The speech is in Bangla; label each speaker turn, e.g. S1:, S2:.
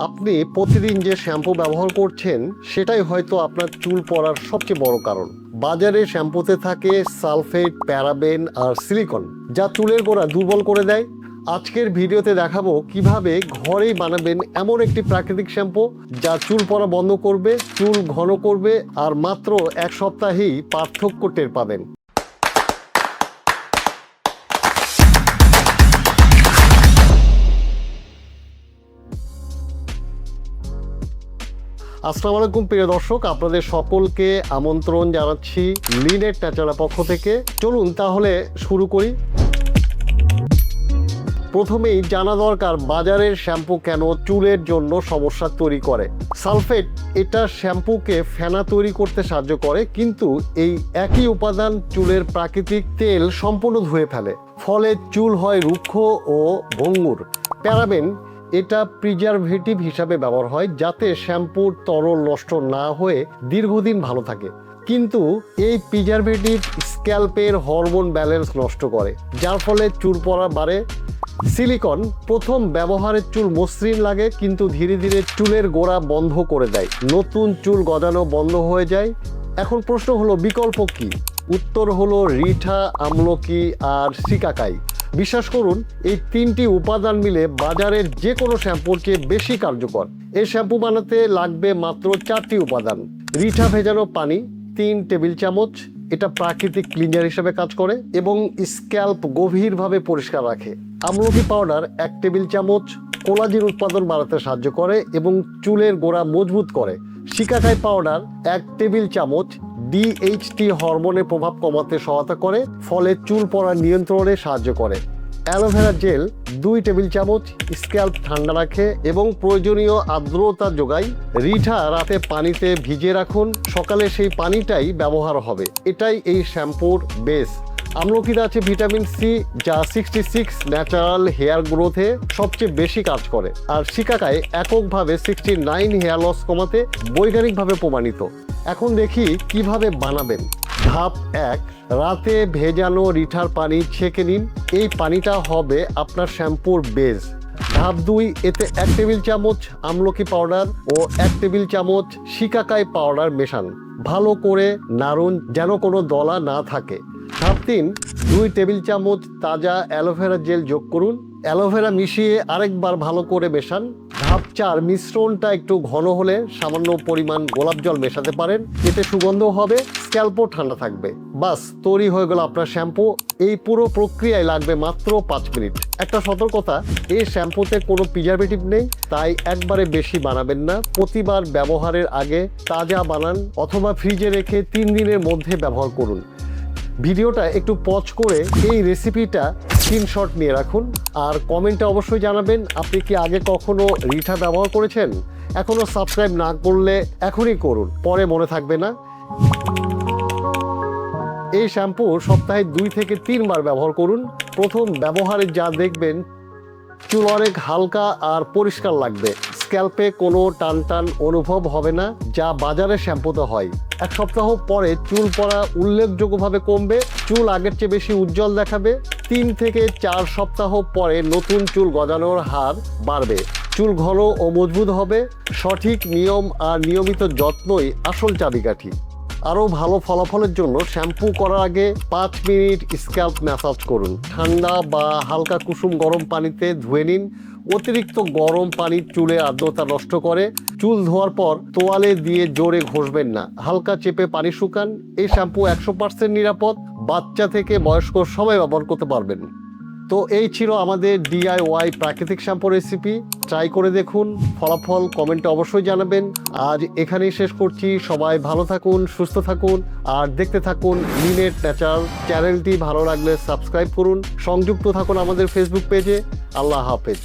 S1: আপনি প্রতিদিন যে শ্যাম্পু ব্যবহার করছেন সেটাই হয়তো আপনার চুল পড়ার সবচেয়ে বড় কারণ। বাজারে শ্যাম্পুতে থাকে সালফেট, প্যারাবেন আর সিলিকন, যা চুলের গোড়া দুর্বল করে দেয়। আজকের ভিডিওতে দেখাবো কিভাবে ঘরেই বানাবেন এমন একটি প্রাকৃতিক শ্যাম্পু যা চুল পড়া বন্ধ করবে, চুল ঘন করবে আর মাত্র এক সপ্তাহেই পার্থক্য টের পাবেন। আসসালামু আলাইকুম প্রিয় দর্শক, আপনাদের সকলকে আমন্ত্রণ জানাচ্ছি লিনেট ন্যাচারাল পক্ষ থেকে। চলুন তাহলে শুরু করি। প্রথমেই জানা দরকার বাজারের শ্যাম্পু কেন চুলের জন্য সমস্যা তৈরি করে। সালফেট এটা শ্যাম্পুকে ফেনা তৈরি করতে সাহায্য করে, কিন্তু এই একই উপাদান চুলের প্রাকৃতিক তেল সম্পূর্ণ ধুয়ে ফেলে, ফলে চুল হয় রুক্ষ ও ভঙ্গুর। প্যারাবেন এটা প্রিজারভেটিভ হিসাবে ব্যবহার হয় যাতে শ্যাম্পুর তরল নষ্ট না হয়ে দীর্ঘদিন ভালো থাকে, কিন্তু এই প্রিজারভেটিভ স্ক্যাল্পের হরমোন ব্যালেন্স নষ্ট করে, যার ফলে চুল পড়া বাড়ে। সিলিকন প্রথম ব্যবহারে চুল মসৃণ লাগে, কিন্তু ধীরে ধীরে চুলের গোড়া বন্ধ করে দেয়, নতুন চুল গজানো বন্ধ হয়ে যায়। এখন প্রশ্ন হলো বিকল্প কি? উত্তর হলো রিঠা, আমলকি আর শিকাকাই। বিশ্বাস করুন, এই তিনটি উপাদান মিলে বাজারের যে কোনো শ্যাম্পুর চেয়ে বেশি কার্যকর। এই শ্যাম্পু বানাতে লাগবে মাত্র 4টি উপাদান। রিঠা ভেজানো পানি 3 টেবিল চামচ, এটা প্রাকৃতিক ক্লিনার হিসেবে কাজ করে এবং স্ক্যাল্প গভীরভাবে পরিষ্কার রাখে। আমলকি পাউডার 1 টেবিল চামচ, কোলাজেন উৎপাদন বাড়াতে সাহায্য করে এবং চুলের গোড়া মজবুত করে। শিকাকাই পাউডার 1 টেবিল চামচ ডিএইচটি হরমোনের প্রভাব কমাতে সহায়তা করে, ফলে চুল পড়া নিয়ন্ত্রণে সাহায্য করে। অ্যালোভেরা জেল 2 টেবিল চামচ, স্ক্যাল্প ঠান্ডা রাখে এবং প্রয়োজনীয় আর্দ্রতা যোগায়। রিঠা রাতে পানিতে ভিজিয়ে রাখুন, সকালে সেই পানিটাই ব্যবহার হবে। এটাই এই শ্যাম্পুর বেস। আমলকিতে আছে ভিটামিন সি, যা 66 ন্যাচারাল হেয়ার গ্রোথে সবচেয়ে বেশি কাজ করে। আর শিকাকাই এককভাবে 69 হেয়ার লস কমাতে বৈজ্ঞানিকভাবে প্রমাণিত। এখন দেখি কিভাবে বানাবেন। ধাপ 1, রাতে ভেজানো রিঠার পানি ছেঁকে নিন, এই পানিটা হবে আপনার শ্যাম্পুর বেস। ধাপ 2, এতে 1 টেবিল চামচ আমলকি পাউডার ও 1 টেবিল চামচ শিকাকাই পাউডার মেশান, ভালো করে নাড়ুন যেন কোনো দলা না থাকে। ধাপ 3, 2 টেবিল চামচ তাজা অ্যালোভেরা জেল যোগ করুন, অ্যালোভেরা মিশিয়ে আরেকবার ভালো করে মেশান। ধাপ 4, মিশ্রণটা একটু ঘন হলে সামান্য পরিমাণ গোলাপ জল মেশাতে পারেন, এতে সুগন্ধ হবে, স্ক্যাল্পও ঠান্ডা থাকবে। বাস, তৈরি হয়ে গেল আপনার শ্যাম্পু। এই পুরো প্রক্রিয়ায় লাগবে মাত্র 5 মিনিট। একটা সতর্কতা, এই শ্যাম্পুতে কোনো প্রিজারভেটিভ নেই, তাই একবারে বেশি বানাবেন না। প্রতিবার ব্যবহারের আগে তাজা বানান অথবা ফ্রিজে রেখে 3 দিনের মধ্যে ব্যবহার করুন। ভিডিওটা একটু পজ করে এই রেসিপিটা স্ক্রিনশট নিয়ে রাখুন আর কমেন্টে অবশ্যই জানাবেন আপনি কি আগে কখনো রিঠা ব্যবহার করেছেন। এখনো সাবস্ক্রাইব না করলে এখনই করুন, পরে মনে থাকবে না। এই শ্যাম্পু সপ্তাহে 2 থেকে 3 বার ব্যবহার করুন। প্রথম ব্যবহারে যা দেখবেন, চুল অনেক হালকা আর পরিষ্কার লাগবে, স্ক্যাল্পে কোনো টান টান অনুভব হবে না, যা বাজারের শ্যাম্পুতে হয়। 1 সপ্তাহ পরে চুল পড়া উল্লেখযোগ্যভাবে কমবে, চুল আগের চেয়ে বেশি উজ্জ্বল দেখাবে। 3 থেকে 4 সপ্তাহ পরে নতুন চুল গজানোর হার বাড়বে, চুল ঘন ও মজবুত হবে। সঠিক নিয়ম আর নিয়মিত যত্নই আসল চাবিকাঠি। আরও ভালো ফলাফলের জন্য শ্যাম্পু করার আগে 5 মিনিট স্ক্যাল্প ম্যাসাজ করুন। ঠান্ডা বা হালকা কুসুম গরম পানিতে ধুয়ে নিন। অতিরিক্ত গরম পানি চুলের আর্দ্রতা নষ্ট করে। চুল ধোয়ার পর তোয়ালে দিয়ে জোরে ঘষবেন না, হালকা চেপে পানি শুকান। এই শ্যাম্পু 100% নিরাপদ, বাচ্চা থেকে বয়স্ক সবাই ব্যবহার করতে পারবেন। তো এই ছিল আমাদের DIY প্রাকৃতিক শ্যাম্পু রেসিপি। ট্রাই করে দেখুন, ফলাফল কমেন্টে অবশ্যই জানাবেন। আজ এখানেই শেষ করছি। সবাই ভালো থাকুন, সুস্থ থাকুন আর দেখতে থাকুন লিনেট ন্যাচারাল। চ্যানেলটি ভালো লাগলে সাবস্ক্রাইব করুন, সংযুক্ত থাকুন আমাদের ফেসবুক পেজে। আল্লাহ হাফেজ।